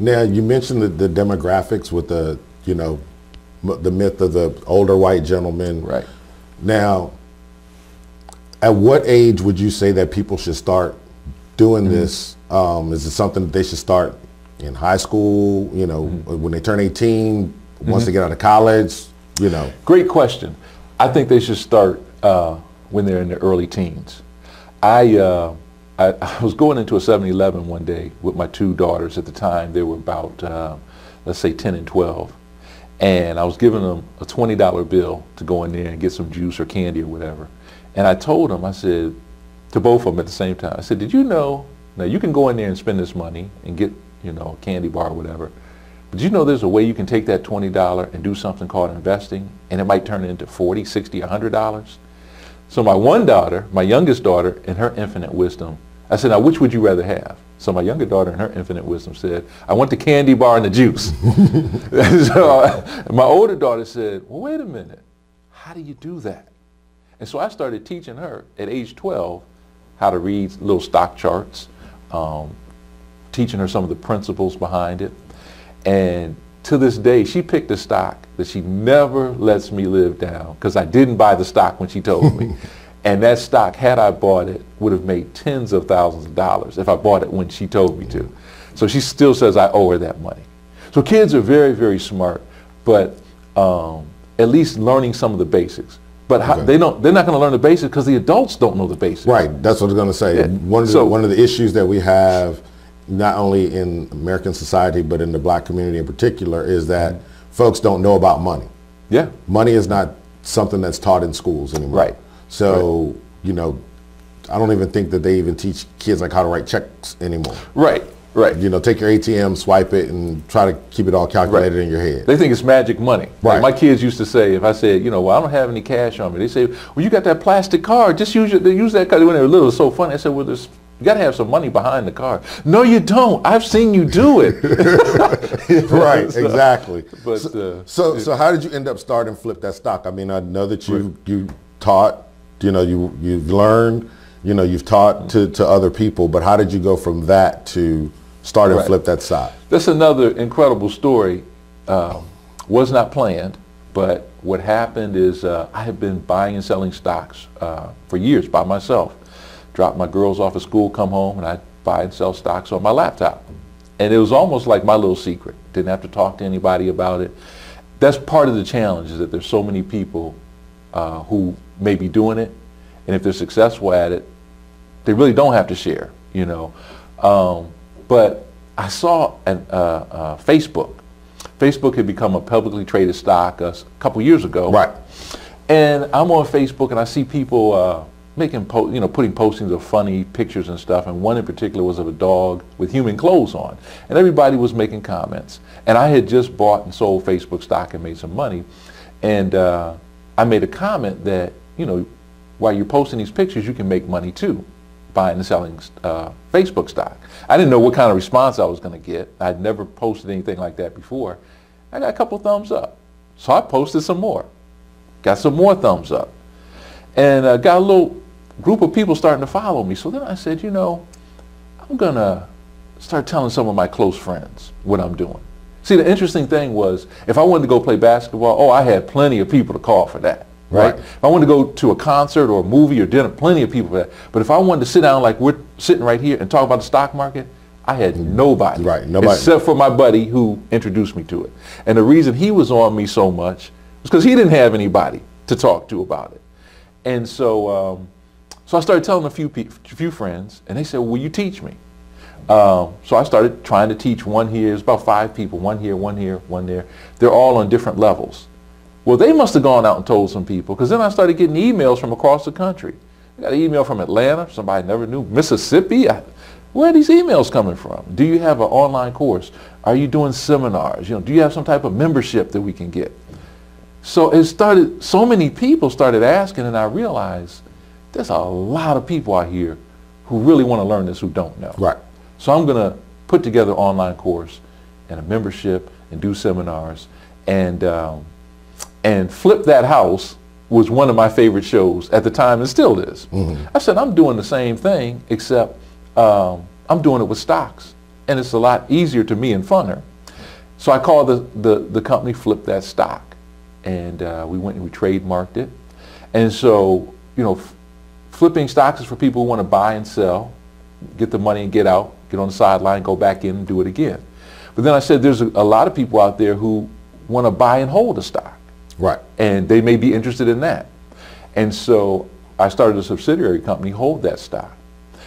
Now, you mentioned the demographics with the, you know, the myth of the older white gentleman. Right. Now, at what age would you say that people should start doing this? Is it something that they should start in high school, you know, when they turn 18, once they get out of college, you know? Great question. I think they should start when they're in their early teens. I was going into a 7-Eleven one day with my two daughters. At the time, they were about, let's say 10 and 12. And I was giving them a $20 bill to go in there and get some juice or candy or whatever. And I told them, I said, to both of them at the same time, I said, did you know, now you can go in there and spend this money and get, you know, a candy bar or whatever. But did you know there's a way you can take that $20 and do something called investing, and it might turn into $40, $60, $100? So my one daughter, my youngest daughter, in her infinite wisdom, I said, now which would you rather have? So my younger daughter, in her infinite wisdom, said, I want the candy bar and the juice. So my older daughter said, well, wait a minute, how do you do that? And so I started teaching her at age 12 how to read little stock charts, teaching her some of the principles behind it. And to this day, she picked a stock that she never lets me live down because I didn't buy the stock when she told me. And that stock, had I bought it, would have made tens of thousands of dollars if I bought it when she told me to. So she still says I owe her that money. So kids are very, very smart, but at least learning some of the basics. But how, they're not going to learn the basics because the adults don't know the basics. Right, that's what I was going to say. Yeah. One of the issues that we have, not only in American society, but in the black community in particular, is that folks don't know about money. Yeah. Money is not something that's taught in schools anymore. Right. So, you know, I don't even think that they even teach kids like how to write checks anymore. Right, right. You know, take your ATM, swipe it, and try to keep it all calculated in your head. They think it's magic money. Right. Like my kids used to say, if I said, you know, well, I don't have any cash on me, they say, well, you got that plastic card, just use it. They use that card when they were little. It's so funny. I said, well, you got to have some money behind the card. No, you don't. I've seen you do it. Right, exactly. But, so how did you end up starting Flip That Stock? I mean, I know that you taught, you know, you've learned, you know, you've taught to other people, but how did you go from that to starting Flip That Stock? That's another incredible story. Was not planned, but what happened is I had been buying and selling stocks for years by myself. Drop my girls off at school, come home, and I'd buy and sell stocks on my laptop. And it was almost like my little secret. Didn't have to talk to anybody about it. That's part of the challenge, is that there's so many people who may be doing it, and if they're successful at it, they really don't have to share, you know. But I saw Facebook. Facebook had become a publicly traded stock a couple years ago. Right. And I'm on Facebook and I see people putting postings of funny pictures and stuff, and one in particular was of a dog with human clothes on. And everybody was making comments. And I had just bought and sold Facebook stock and made some money. And I made a comment that, you know, while you're posting these pictures, you can make money too, buying and selling Facebook stock. I didn't know what kind of response I was going to get. I'd never posted anything like that before. I got a couple thumbs up. So I posted some more. Got some more thumbs up. And got a little group of people starting to follow me. So then I said, you know, I'm going to start telling some of my close friends what I'm doing. See, the interesting thing was, if I wanted to go play basketball, I had plenty of people to call for that. Right? If I wanted to go to a concert or a movie or dinner, plenty of people for that. But if I wanted to sit down like we're sitting right here and talk about the stock market, I had nobody. Right, nobody. Except for my buddy who introduced me to it. And the reason he was on me so much was because he didn't have anybody to talk to about it. And so I started telling a few friends, and they said, well, will you teach me? So I started trying to teach one here. It's about 5 people, one here, one here, one there. They're all on different levels. Well, they must have gone out and told some people, because then I started getting emails from across the country. I got an email from Atlanta, somebody I never knew, Mississippi. Where are these emails coming from? Do you have an online course? Are you doing seminars? You know, do you have some type of membership that we can get? So it started, so many people started asking, and I realized there's a lot of people out here who really want to learn this who don't know. Right. So I'm going to put together an online course and a membership and do seminars, and Flip That House was one of my favorite shows at the time, and still is. I said, I'm doing the same thing, except I'm doing it with stocks and it's a lot easier to me and funner. So I called the company Flip That Stock, and we went and we trademarked it. And so, you know, flipping stocks is for people who want to buy and sell, get the money and get out, get on the sideline, go back in and do it again. But then I said there's a lot of people out there who want to buy and hold a stock. Right. And they may be interested in that. And so I started a subsidiary company, Hold That Stock.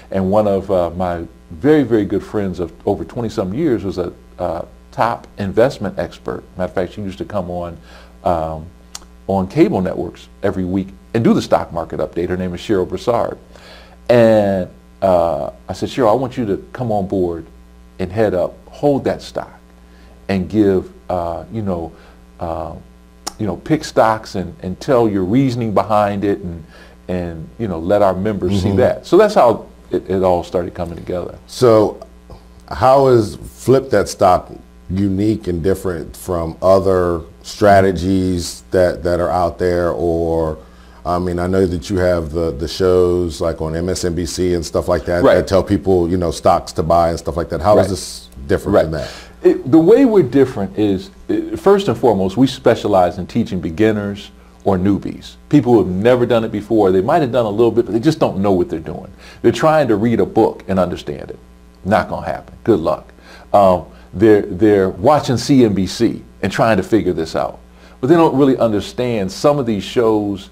And one of my very, very good friends of over 20-some years was a top investment expert. Matter of fact, she used to come on cable networks every week and do the stock market update. Her name is Cheryl Broussard. And I said, Cheryl, I want you to come on board and head up Hold That Stock and give, pick stocks and tell your reasoning behind it and let our members see that. So that's how it all started coming together. So how is Flip That Stock unique and different from other strategies that are out there? Or, I mean, I know that you have the shows like on MSNBC and stuff like that that tell people, stocks to buy and stuff like that. How is this different from that? The way we're different is, first and foremost, we specialize in teaching beginners or newbies, people who have never done it before. They might have done a little bit, but they just don't know what they're doing. They're trying to read a book and understand it. Not going to happen. Good luck. They're watching CNBC and trying to figure this out, but they don't really understand some of these shows.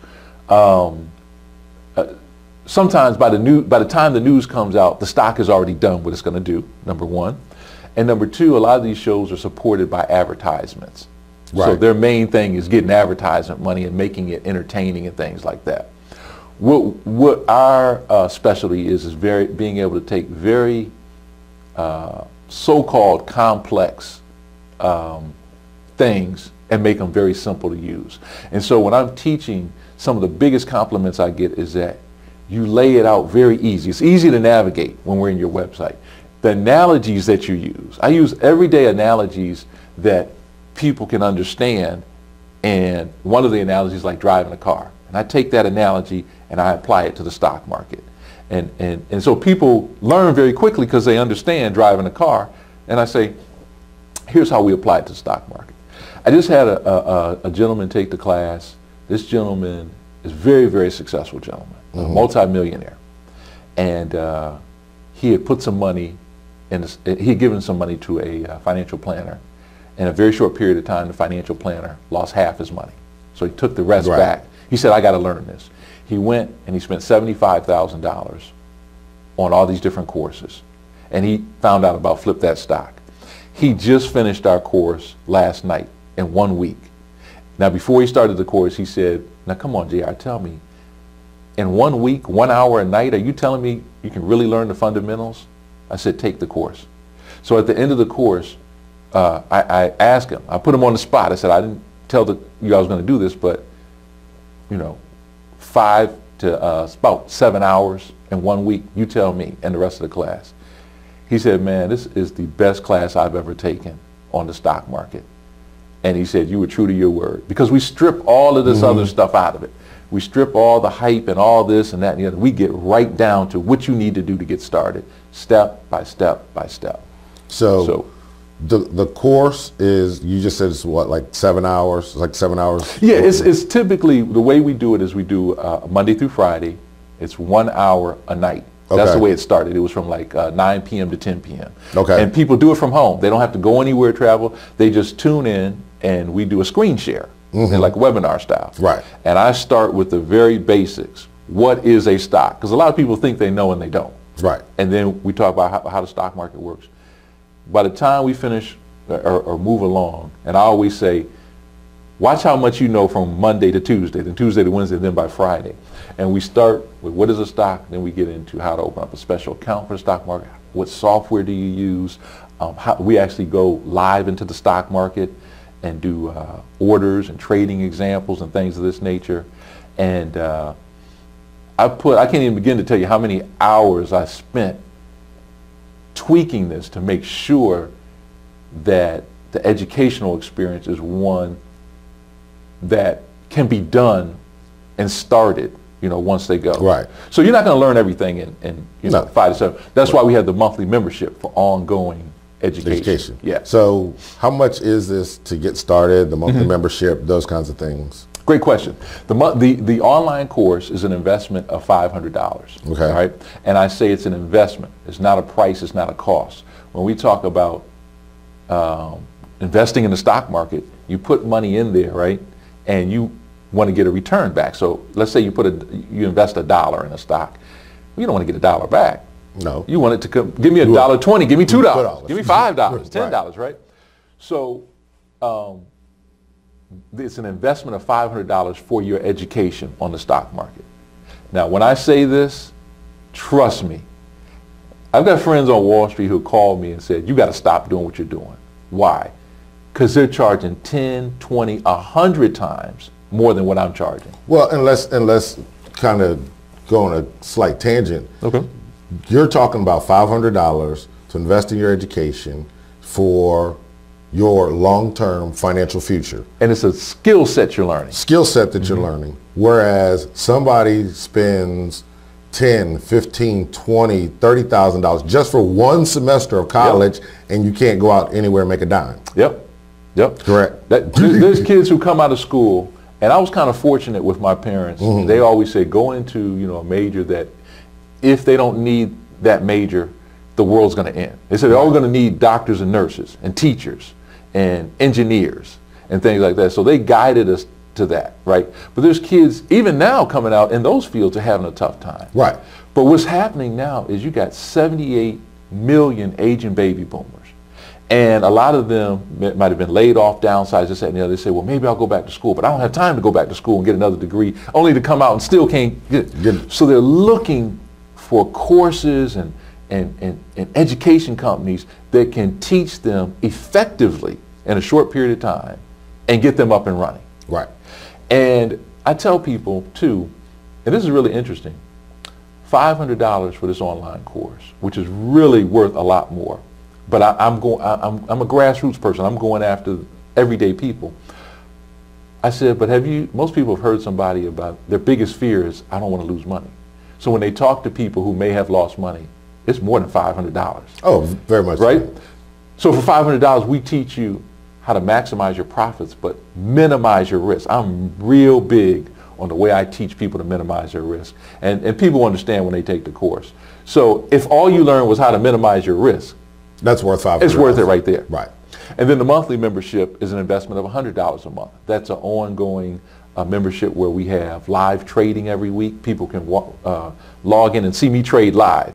Sometimes by the time the news comes out, the stock has already done what it's going to do, number one. And number two, a lot of these shows are supported by advertisements. Right. So their main thing is getting advertisement money and making it entertaining and things like that. What our specialty is being able to take very so-called complex things and make them very simple to use. And so when I'm teaching, some of the biggest compliments I get is that you lay it out very easy. It's easy to navigate when we're in your website. The analogies that you use, I use everyday analogies that people can understand, and one of the analogies is like driving a car. And I take that analogy and I apply it to the stock market. And so people learn very quickly because they understand driving a car. And I say, here's how we apply it to the stock market. I just had a gentleman take the class. This gentleman is a very, very successful gentleman, a multi-millionaire. And he had put some money, he had given some money to a financial planner. In a very short period of time, the financial planner lost half his money. So he took the rest back. He said, I got to learn this. He went and he spent $75,000 on all these different courses. And he found out about Flip That Stock. He just finished our course last night in 1 week. Now, before he started the course, he said, now come on, JR, tell me, in 1 week, 1 hour a night, are you telling me you can really learn the fundamentals? I said, take the course. So at the end of the course, I asked him, I put him on the spot. I said, I didn't tell you I was going to do this, but, 5 to about 7 hours in 1 week, you tell me, and the rest of the class. He said, man, this is the best class I've ever taken on the stock market. And he said, you were true to your word. Because we strip all of this other stuff out of it. We strip all the hype and all this and that and the other. We get right down to what you need to do to get started, step by step by step. So the course is, you just said it's what, like 7 hours? Like 7 hours? Yeah, it's typically, the way we do it is we do Monday through Friday. It's 1 hour a night. That's the way it started. It was from like 9 p.m. to 10 p.m. Okay. And people do it from home. They don't have to go anywhere, travel. They just tune in and we do a screen share, like webinar style. Right. And I start with the very basics. What is a stock? Because a lot of people think they know and they don't. Right. And then we talk about how the stock market works. By the time we finish or move along, and I always say, watch how much you know from Monday to Tuesday, then Tuesday to Wednesday, then by Friday. And we start with what is a stock, then we get into how to open up a special account for the stock market, what software do you use, how we actually go live into the stock market and do orders and trading examples and things of this nature. And I can't even begin to tell you how many hours I spent tweaking this to make sure that the educational experience is one that can be done and started, once they go. Right. So you're not going to learn everything in 5 to 7. That's why we have the monthly membership for ongoing education. Yeah. So how much is this to get started, the monthly membership, those kinds of things? Great question. The online course is an investment of $500. Okay. All right. And I say it's an investment. It's not a price. It's not a cost. When we talk about investing in the stock market, you put money in there, right? And you want to get a return back. So let's say you invest $1 in a stock. You don't want to get $1 back. No. You want it to come, give me $1.20, give me $2, give me $5, $10, right? So it's an investment of $500 for your education on the stock market. Now, when I say this, trust me, I've got friends on Wall Street who called me and said, you got to stop doing what you're doing. Why? Because they're charging 10, 20, 100 times more than what I'm charging. Well, unless kind of go on a slight tangent. Okay. You're talking about $500 to invest in your education for your long-term financial future. And it's a skill set you're learning. Skill set that you're learning. Whereas somebody spends $10, $15, $20, $30,000 just for one semester of college, and you can't go out anywhere and make a dime. Yep. Yep. Correct. There's kids who come out of school, and I was kind of fortunate with my parents. They always say go into a major that if they don't need that major, the world's going to end. They said they're all going to need doctors and nurses and teachers and engineers and things like that. So they guided us to that, right? But there's kids even now coming out in those fields are having a tough time. Right. But what's happening now is you got 78 million aging baby boomers. And a lot of them might have been laid off, downsized, this, that, and the other. They say, well, maybe I'll go back to school, but I don't have time to go back to school and get another degree, only to come out and still can't get it. So they're looking for courses and education companies that can teach them effectively in a short period of time and get them up and running. Right. And I tell people too, and this is really interesting, $500 for this online course, which is really worth a lot more. But I'm a grassroots person. I'm going after everyday people. I said, but most people have heard somebody about their biggest fear is, I don't want to lose money. So when they talk to people who may have lost money, it's more than $500. Oh, very much. Right? So for $500, we teach you how to maximize your profits, but minimize your risk. I'm real big on the way I teach people to minimize their risk. And people understand when they take the course. So if all you learned was how to minimize your risk, that's worth $500. It's worth it right there. Right. And then the monthly membership is an investment of $100 a month. That's an ongoing membership where we have live trading every week. People can log in and see me trade live.